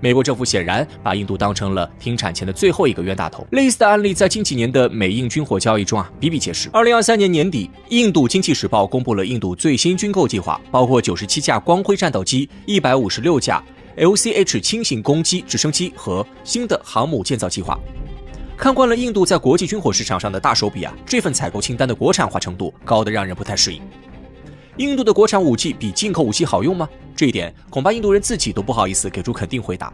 美国政府显然把印度当成了停产前的最后一个冤大头。类似的案例在近几年的美印军火交易中比比皆是。2023年年底，印度经济时报公布了印度最新军购计划，包括97架光辉战斗机、156架 LCH 轻型攻击直升机和新的航母建造计划。看惯了印度在国际军火市场上的大手笔这份采购清单的国产化程度高得让人不太适应。印度的国产武器比进口武器好用吗？这一点恐怕印度人自己都不好意思给出肯定回答。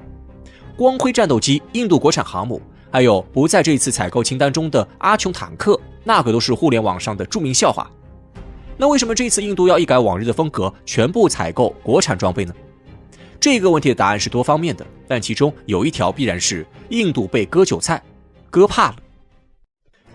光辉战斗机、印度国产航母，还有不在这次采购清单中的阿琼坦克，那可都是互联网上的著名笑话。那为什么这次印度要一改往日的风格，全部采购国产装备呢？这个问题的答案是多方面的，但其中有一条必然是印度被割韭菜，割怕了。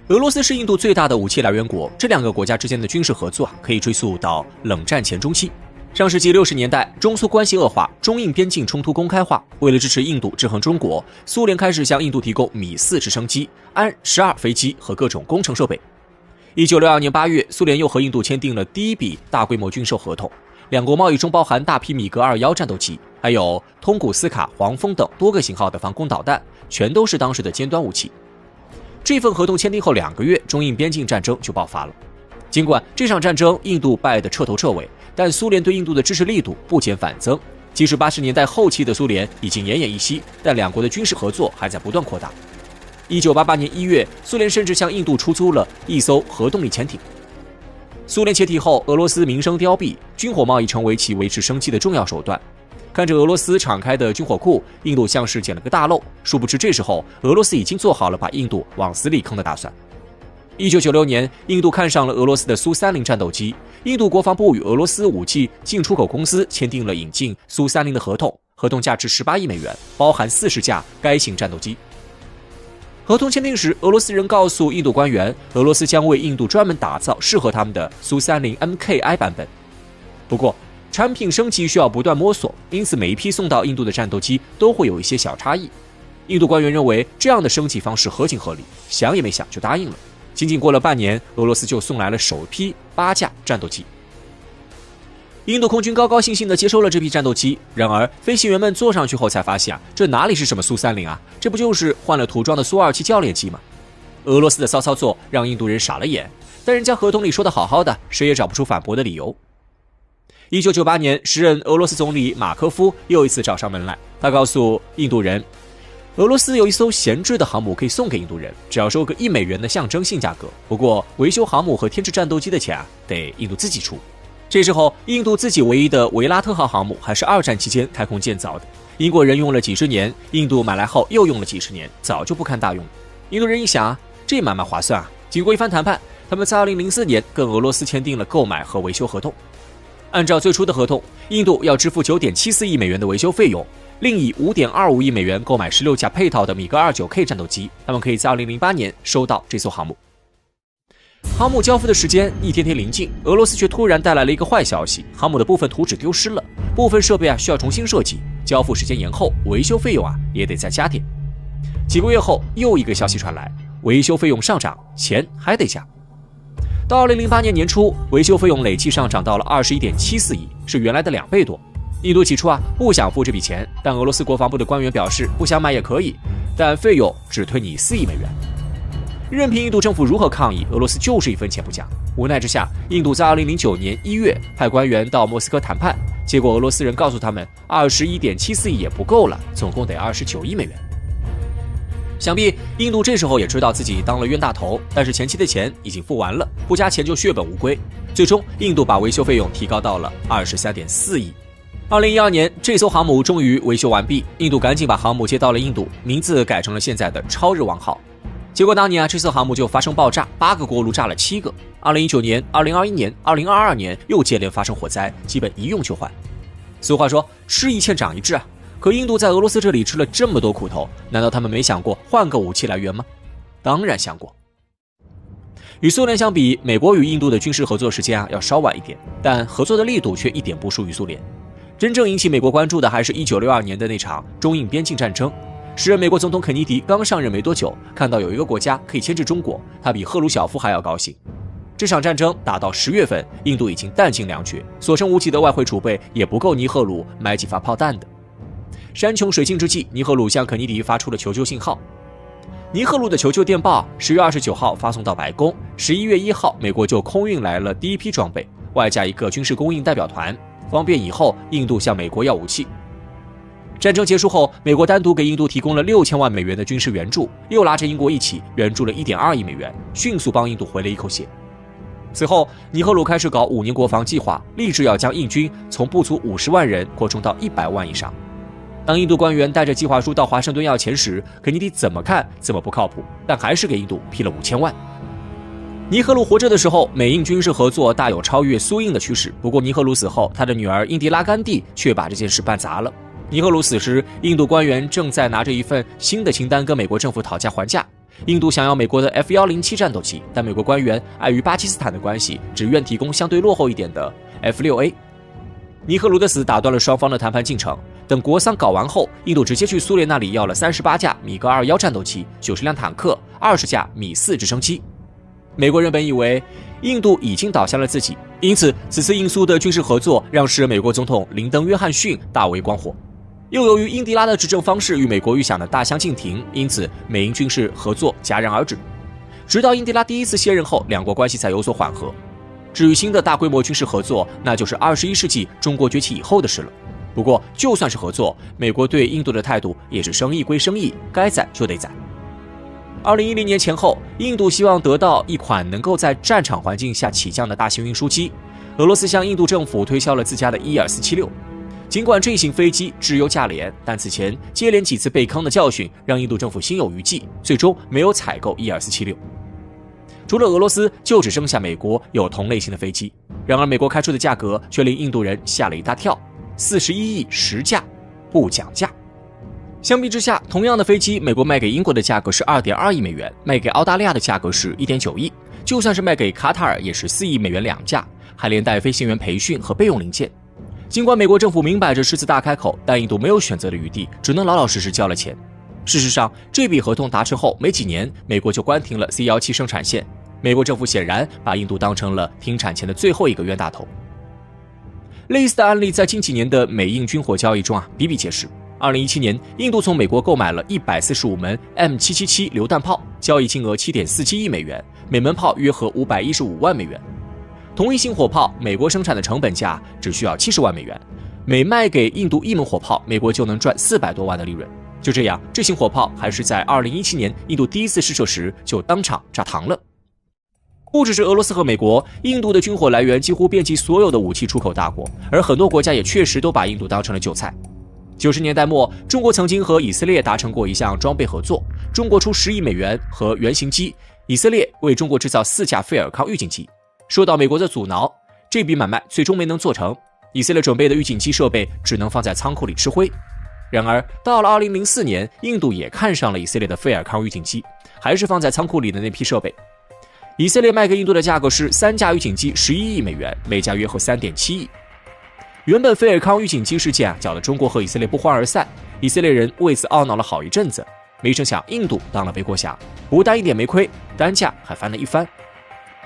俄罗斯是印度最大的武器来源国，这两个国家之间的军事合作可以追溯到冷战前中期。上世纪60年代，中苏关系恶化，中印边境冲突公开化。为了支持印度制衡中国，苏联开始向印度提供米4直升机、安12飞机和各种工程设备。1962年8月，苏联又和印度签订了第一笔大规模军售合同，两国贸易中包含大批米格21战斗机，还有通古斯卡、黄蜂等多个型号的防空导弹，全都是当时的尖端武器。这份合同签订后2个月，中印边境战争就爆发了。尽管这场战争印度败得彻头彻尾，但苏联对印度的支持力度不减反增。即使80年代后期的苏联已经奄奄一息，但两国的军事合作还在不断扩大。1988年1月，苏联甚至向印度出租了一艘核动力潜艇。苏联解体后，俄罗斯名声凋敝，军火贸易成为其维持生计的重要手段。看着俄罗斯敞开的军火库，印度像是捡了个大漏，殊不知这时候俄罗斯已经做好了把印度往死里坑的打算。1996年，印度看上了俄罗斯的苏30战斗机，印度国防部与俄罗斯武器进出口公司签订了引进苏30的合同，合同价值18亿美元，包含40架该型战斗机。合同签订时，俄罗斯人告诉印度官员，俄罗斯将为印度专门打造适合他们的苏30 MKI 版本。不过产品升级需要不断摸索，因此每一批送到印度的战斗机都会有一些小差异。印度官员认为这样的升级方式合情合理，想也没想就答应了。仅仅过了半年，俄罗斯就送来了首批8架战斗机。印度空军高高兴兴地接收了这批战斗机，然而飞行员们坐上去后才发现这哪里是什么苏30这不就是换了涂装的苏27教练机吗？俄罗斯的骚操作让印度人傻了眼，但人家合同里说的好好的，谁也找不出反驳的理由。1998年，时任俄罗斯总理马科夫又一次找上门来，他告诉印度人，俄罗斯有一艘闲置的航母可以送给印度人，只要收个1美元的象征性价格，不过维修航母和添置战斗机的钱得印度自己出。这时候，印度自己唯一的维拉特号航母还是2战期间太空建造的，英国人用了几十年，印度买来后又用了几十年，早就不堪大用了。印度人一想这蛮划算经过一番谈判，他们在2004年跟俄罗斯签订了购买和维修合同。按照最初的合同，印度要支付9.74亿美元的维修费用，另以5.25亿美元购买16架配套的米格29K 战斗机，他们可以在2008年收到这艘航母。航母交付的时间一天天临近，俄罗斯却突然带来了一个坏消息，航母的部分图纸丢失了，部分设备需要重新设计，交付时间延后，维修费用也得再加点。几个月后，又一个消息传来，维修费用上涨，钱还得加。到2008年年初，维修费用累计上涨到了21.74亿，是原来的2倍多。印度起初不想付这笔钱，但俄罗斯国防部的官员表示，不想买也可以，但费用只退你4亿美元。任凭印度政府如何抗议，俄罗斯就是一分钱不加。无奈之下，印度在2009年1月派官员到莫斯科谈判，结果俄罗斯人告诉他们21.74亿也不够了，总共得29亿美元。想必印度这时候也知道自己当了冤大头，但是前期的钱已经付完了，不加钱就血本无归。最终，印度把维修费用提高到了23.4亿。2012年，这艘航母终于维修完毕，印度赶紧把航母接到了印度，名字改成了现在的超日王号。结果当年这艘航母就发生爆炸，8个锅炉炸了7个。2019年、2021年、2022年又接连发生火灾，基本一用就坏。俗话说，吃一堑长一智可印度在俄罗斯这里吃了这么多苦头，难道他们没想过换个武器来源吗？当然想过。与苏联相比，美国与印度的军事合作时间要稍晚一点，但合作的力度却一点不输于苏联。真正引起美国关注的还是1962年的那场中印边境战争。时任美国总统肯尼迪刚上任没多久，看到有一个国家可以牵制中国，他比赫鲁晓夫还要高兴。这场战争打到10月份，印度已经弹尽粮绝，所剩无几的外汇储备也不够尼赫鲁买几发炮弹的。山穷水尽之际，尼赫鲁向肯尼迪发出了求救信号。尼赫鲁的求救电报10月29号发送到白宫，11月1号，美国就空运来了第一批装备，外加一个军事供应代表团，方便以后印度向美国要武器。战争结束后，美国单独给印度提供了6000万美元的军事援助，又拉着英国一起援助了1.2亿美元，迅速帮印度回了一口血。此后，尼赫鲁开始搞5年国防计划，立志要将印军从不足50万人扩充到100万以上。当印度官员带着计划书到华盛顿要钱时，肯尼迪怎么看怎么不靠谱，但还是给印度批了5000万。尼赫鲁活着的时候，美印军事合作大有超越苏印的趋势。不过尼赫鲁死后，他的女儿印迪拉甘地却把这件事办砸了。尼赫鲁死时，印度官员正在拿着一份新的清单跟美国政府讨价还价。印度想要美国的 F-107战斗机，但美国官员碍于巴基斯坦的关系，只愿提供相对落后一点的 F-6A。尼赫鲁的死打断了双方的谈判进程。等国丧搞完后，印度直接去苏联那里要了38架米格21战斗机、90辆坦克、20架米4直升机。美国人本以为印度已经倒向了自己，因此此次印苏的军事合作让时任美国总统林登·约翰逊大为光火。又由于英迪拉的执政方式与美国预想的大相径庭，因此美英军事合作戛然而止。直到英迪拉第一次卸任后，两国关系才有所缓和。至于新的大规模军事合作，那就是21世纪中国崛起以后的事了。不过就算是合作，美国对印度的态度也是生意归生意，该宰就得宰。2010年前后，印度希望得到一款能够在战场环境下起降的大型运输机，俄罗斯向印度政府推销了自家的伊尔476。尽管这型飞机质优价廉，但此前接连几次被坑的教训让印度政府心有余悸，最终没有采购伊尔476。除了俄罗斯，就只剩下美国有同类型的飞机。然而美国开出的价格却令印度人吓了一大跳，41亿10架，不讲价。相比之下，同样的飞机，美国卖给英国的价格是2.2亿美元，卖给澳大利亚的价格是1.9亿，就算是卖给卡塔尔也是4亿美元2架，还连带飞行员培训和备用零件。尽管美国政府明摆着狮子大开口，但印度没有选择的余地，只能老老实实交了钱。事实上，这笔合同达成后没几年，美国就关停了 C-17生产线。美国政府显然把印度当成了停产前的最后一个冤大头。类似的案例在近几年的美印军火交易中比比皆是。2017年，印度从美国购买了145门 M777 榴弹炮，交易金额7.47亿美元，每门炮约合515万美元。同一型火炮，美国生产的成本价只需要70万美元，每卖给印度一门火炮，美国就能赚400多万的利润。就这样，这型火炮还是在2017年印度第一次试射时就当场炸膛了。不只是俄罗斯和美国，印度的军火来源几乎遍及所有的武器出口大国，而很多国家也确实都把印度当成了韭菜。90年代末，中国曾经和以色列达成过一项装备合作，中国出10亿美元和原型机，以色列为中国制造4架费尔康预警机。受到美国的阻挠，这笔买卖最终没能做成，以色列准备的预警机设备只能放在仓库里吃灰。然而到了2004年，印度也看上了以色列的费尔康预警机，还是放在仓库里的那批设备。以色列卖给印度的价格是3架预警机11亿美元，每架约合3.7亿。原本费尔康预警机事件搅得中国和以色列不欢而散，以色列人为此懊恼了好一阵子。没成想印度当了背锅侠，不但一点没亏，单价还翻了一番。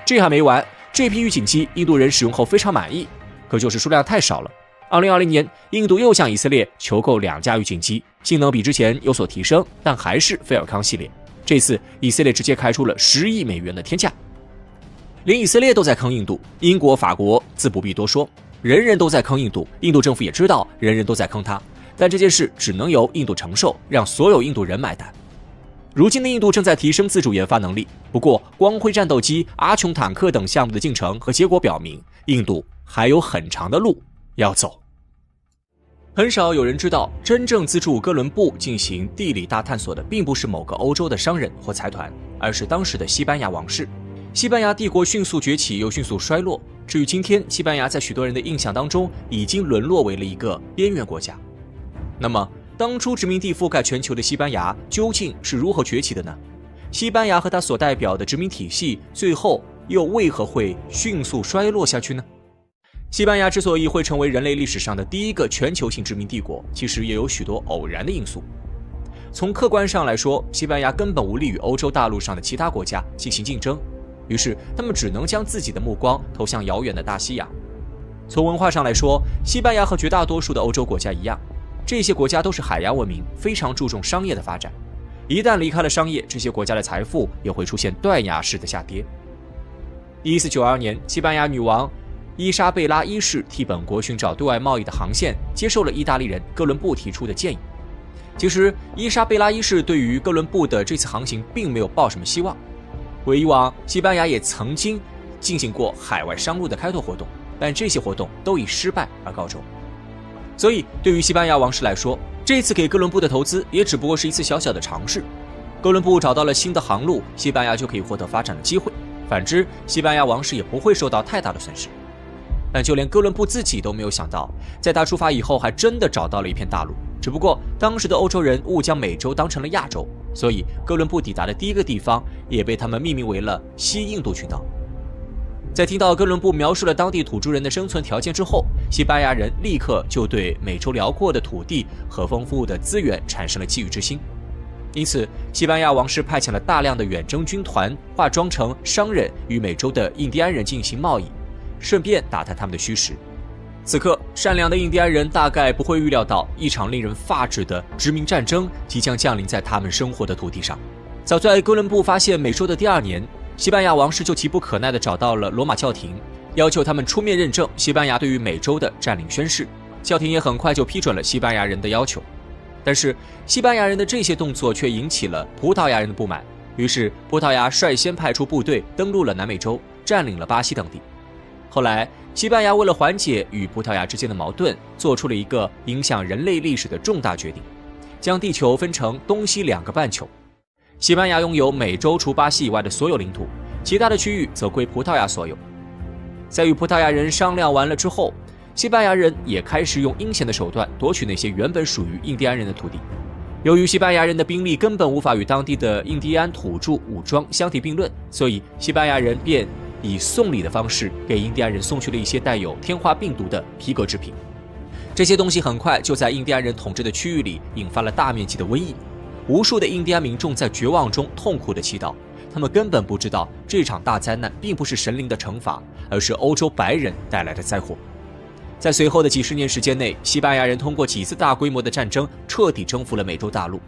这还没完，这批预警机印度人使用后非常满意，可就是数量太少了。2020年，印度又向以色列求购2架预警机，性能比之前有所提升，但还是费尔康系列。这次以色列直接开出了10亿美元的天价。连以色列都在坑印度，英国、法国自不必多说，人人都在坑印度，印度政府也知道人人都在坑他，但这件事只能由印度承受，让所有印度人买单。如今的印度正在提升自主研发能力，不过光辉战斗机、阿琼坦克等项目的进程和结果表明，印度还有很长的路要走。很少有人知道，真正资助哥伦布进行地理大探索的并不是某个欧洲的商人或财团，而是当时的西班牙王室。西班牙帝国迅速崛起又迅速衰落，至于今天，西班牙在许多人的印象当中已经沦落为了一个边缘国家。那么当初殖民地覆盖全球的西班牙究竟是如何崛起的呢？西班牙和它所代表的殖民体系最后又为何会迅速衰落下去呢？西班牙之所以会成为人类历史上的第一个全球性殖民帝国，其实也有许多偶然的因素。从客观上来说，西班牙根本无力与欧洲大陆上的其他国家进行竞争，于是他们只能将自己的目光投向遥远的大西洋。从文化上来说，西班牙和绝大多数的欧洲国家一样，这些国家都是海洋文明，非常注重商业的发展。一旦离开了商业，这些国家的财富也会出现断崖式的下跌。1492年，西班牙女王伊莎贝拉一世替本国寻找对外贸易的航线，接受了意大利人哥伦布提出的建议。其实，伊莎贝拉一世对于哥伦布的这次航行并没有抱什么希望。以往，西班牙也曾经进行过海外商路的开拓活动，但这些活动都以失败而告终。所以，对于西班牙王室来说，这次给哥伦布的投资也只不过是一次小小的尝试。哥伦布找到了新的航路，西班牙就可以获得发展的机会；反之，西班牙王室也不会受到太大的损失。但就连哥伦布自己都没有想到，在他出发以后，还真的找到了一片大陆。只不过当时的欧洲人误将美洲当成了亚洲，所以哥伦布抵达的第一个地方也被他们命名为了西印度群岛。在听到哥伦布描述了当地土著人的生存条件之后，西班牙人立刻就对美洲辽阔的土地和丰富的资源产生了觊觎之心。因此，西班牙王室派遣了大量的远征军团，化妆成商人与美洲的印第安人进行贸易，顺便打探他们的虚实。此刻，善良的印第安人大概不会预料到一场令人发指的殖民战争即将降临在他们生活的土地上。早在哥伦布发现美洲的第2年，西班牙王室就急不可耐地找到了罗马教廷，要求他们出面认证西班牙对于美洲的占领宣誓。教廷也很快就批准了西班牙人的要求。但是，西班牙人的这些动作却引起了葡萄牙人的不满，于是葡萄牙率先派出部队登陆了南美洲，占领了巴西等地。后来，西班牙为了缓解与葡萄牙之间的矛盾，做出了一个影响人类历史的重大决定，将地球分成东西2个半球。西班牙拥有美洲除巴西以外的所有领土，其他的区域则归葡萄牙所有。在与葡萄牙人商量完了之后，西班牙人也开始用阴险的手段夺取那些原本属于印第安人的土地。由于西班牙人的兵力根本无法与当地的印第安土著武装相提并论，所以西班牙人便以送礼的方式给印第安人送去了一些带有天花病毒的皮革制品。这些东西很快就在印第安人统治的区域里引发了大面积的瘟疫。无数的印第安民众在绝望中痛苦地祈祷，他们根本不知道这场大灾难并不是神灵的惩罚，而是欧洲白人带来的灾祸。在随后的几十年时间内，西班牙人通过几次大规模的战争彻底征服了美洲大陆。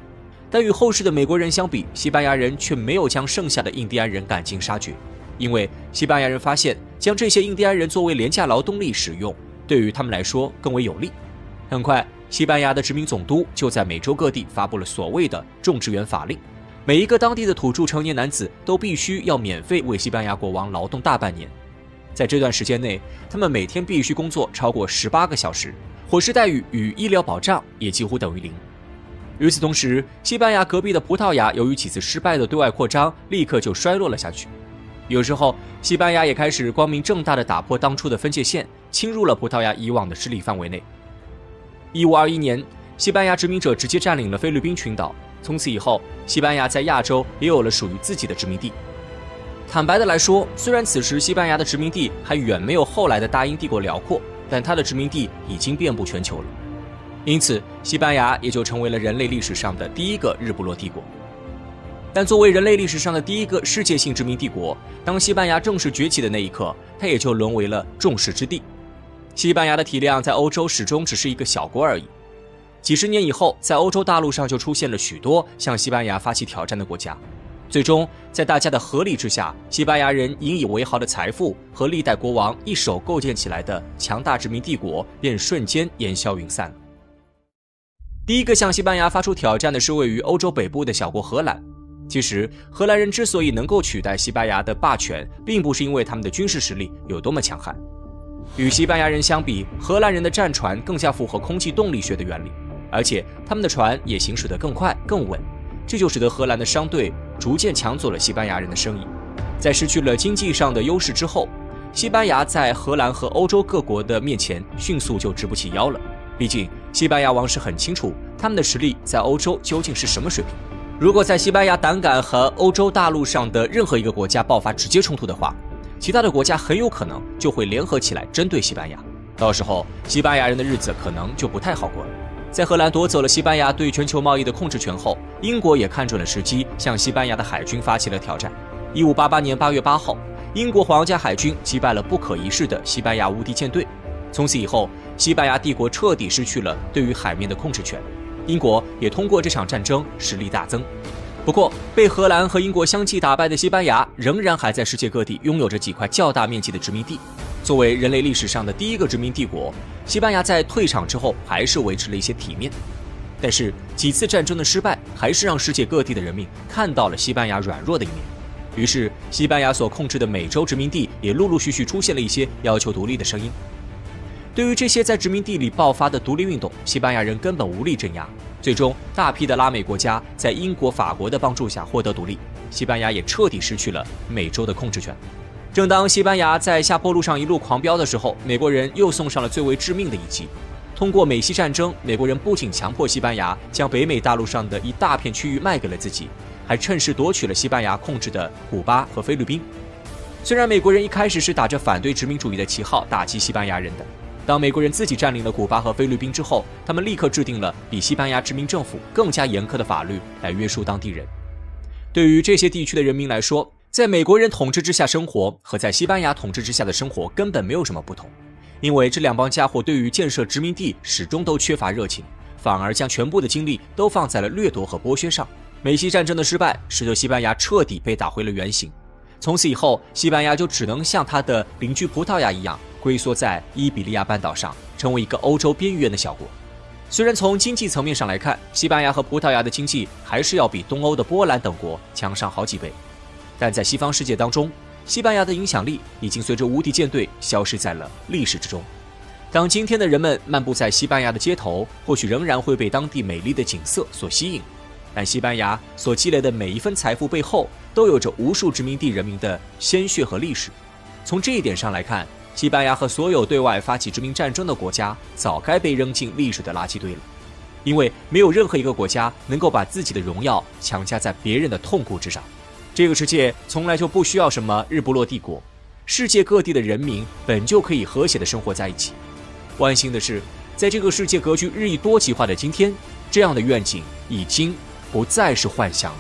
但与后世的美国人相比，西班牙人却没有将剩下的印第安人赶尽杀绝，因为西班牙人发现将这些印第安人作为廉价劳动力使用，对于他们来说更为有利。很快，西班牙的殖民总督就在美洲各地发布了所谓的种植园法令，每一个当地的土著成年男子都必须要免费为西班牙国王劳动大半年。在这段时间内，他们每天必须工作超过18个小时，伙食待遇与医疗保障也几乎等于0。与此同时，西班牙隔壁的葡萄牙由于几次失败的对外扩张，立刻就衰落了下去。有时候，西班牙也开始光明正大地打破当初的分界线，侵入了葡萄牙以往的势力范围内。1521年，西班牙殖民者直接占领了菲律宾群岛，从此以后，西班牙在亚洲也有了属于自己的殖民地。坦白的来说，虽然此时西班牙的殖民地还远没有后来的大英帝国辽阔，但它的殖民地已经遍布全球了。因此，西班牙也就成为了人类历史上的第一个日不落帝国。但作为人类历史上的第一个世界性殖民帝国，当西班牙正式崛起的那一刻，它也就沦为了众矢之的。西班牙的体量在欧洲始终只是一个小国而已。几十年以后，在欧洲大陆上就出现了许多向西班牙发起挑战的国家。最终，在大家的合力之下，西班牙人引以为豪的财富和历代国王一手构建起来的强大殖民帝国便瞬间烟消云散了。第一个向西班牙发出挑战的是位于欧洲北部的小国荷兰。其实，荷兰人之所以能够取代西班牙的霸权，并不是因为他们的军事实力有多么强悍。与西班牙人相比，荷兰人的战船更加符合空气动力学的原理，而且他们的船也行驶得更快更稳，这就使得荷兰的商队逐渐抢走了西班牙人的生意。在失去了经济上的优势之后，西班牙在荷兰和欧洲各国的面前迅速就直不起腰了。毕竟，西班牙王室很清楚他们的实力在欧洲究竟是什么水平。如果在西班牙胆敢和欧洲大陆上的任何一个国家爆发直接冲突的话，其他的国家很有可能就会联合起来针对西班牙，到时候西班牙人的日子可能就不太好过了。在荷兰夺走了西班牙对全球贸易的控制权后，英国也看准了时机，向西班牙的海军发起了挑战。1588年8月8号，英国皇家海军击败了不可一世的西班牙无敌舰队。从此以后，西班牙帝国彻底失去了对于海面的控制权，英国也通过这场战争实力大增。不过，被荷兰和英国相继打败的西班牙仍然还在世界各地拥有着几块较大面积的殖民地。作为人类历史上的第一个殖民帝国，西班牙在退场之后还是维持了一些体面。但是几次战争的失败，还是让世界各地的人民看到了西班牙软弱的一面。于是，西班牙所控制的美洲殖民地也陆陆续续出现了一些要求独立的声音。对于这些在殖民地里爆发的独立运动，西班牙人根本无力镇压。最终，大批的拉美国家在英国、法国的帮助下获得独立，西班牙也彻底失去了美洲的控制权。正当西班牙在下坡路上一路狂飙的时候，美国人又送上了最为致命的一击。通过美西战争，美国人不仅强迫西班牙将北美大陆上的一大片区域卖给了自己，还趁势夺取了西班牙控制的古巴和菲律宾。虽然美国人一开始是打着反对殖民主义的旗号打击西班牙人的，当美国人自己占领了古巴和菲律宾之后，他们立刻制定了比西班牙殖民政府更加严苛的法律来约束当地人。对于这些地区的人民来说，在美国人统治之下生活和在西班牙统治之下的生活根本没有什么不同，因为这两帮家伙对于建设殖民地始终都缺乏热情，反而将全部的精力都放在了掠夺和剥削上。美西战争的失败使得西班牙彻底被打回了原形，从此以后，西班牙就只能像他的邻居葡萄牙一样，龟缩在伊比利亚半岛上，成为一个欧洲边缘的小国。虽然从经济层面上来看，西班牙和葡萄牙的经济还是要比东欧的波兰等国强上好几倍，但在西方世界当中，西班牙的影响力已经随着无敌舰队消失在了历史之中。当今天的人们漫步在西班牙的街头，或许仍然会被当地美丽的景色所吸引，但西班牙所积累的每一分财富背后，都有着无数殖民地人民的鲜血和历史。从这一点上来看，西班牙和所有对外发起殖民战争的国家早该被扔进历史的垃圾堆了，因为没有任何一个国家能够把自己的荣耀强加在别人的痛苦之上。这个世界从来就不需要什么日不落帝国，世界各地的人民本就可以和谐地生活在一起。万幸的是，在这个世界格局日益多极化的今天，这样的愿景已经不再是幻想了。